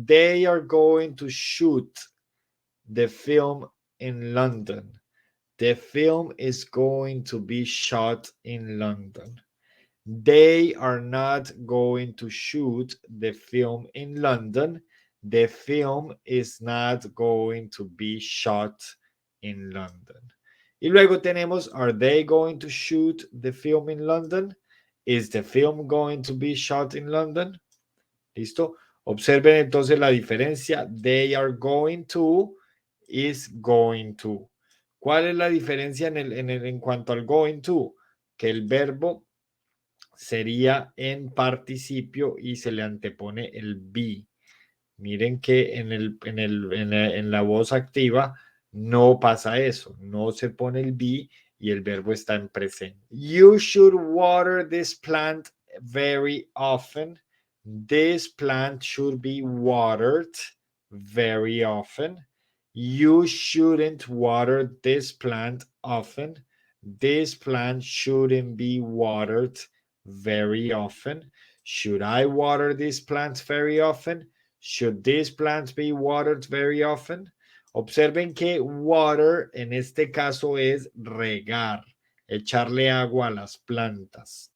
They are going to shoot the film in London. The film is going to be shot in London. They are not going to shoot the film in London. The film is not going to be shot in London. Y luego tenemos, are they going to shoot the film in London? Is the film going to be shot in London? ¿Listo? Observen entonces la diferencia. They are going to is going to. ¿Cuál es la diferencia en cuanto al going to? Que el verbo sería en participio y se le antepone el be. Miren que en la voz activa no pasa eso, no se pone el be y el verbo está en presente. You should water this plant very often. This plant should be watered very often. You shouldn't water this plant often. This plant shouldn't be watered very often. Should I water these plants very often? Should these plants be watered very often? Observen que water en este caso es regar, echarle agua a las plantas.